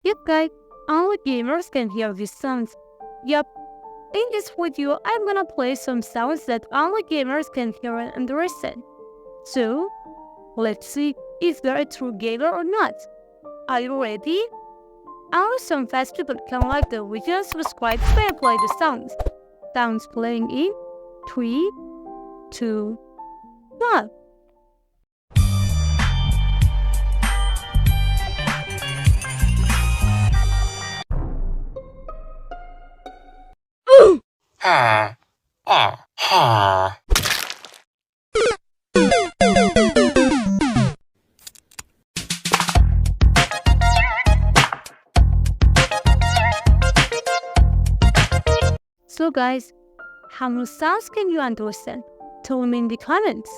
Yep, guys, only gamers can hear these sounds. Yep, in this video, I'm gonna play some sounds that only gamers can hear and understand. So, let's see if they're a true gamer or not. Are you ready? Only some fast people can like the video, subscribe and play the sounds. Sounds playing in 3, 2, 1. Ha, ah, ha. So guys, how many sounds can you understand? Tell me in the comments.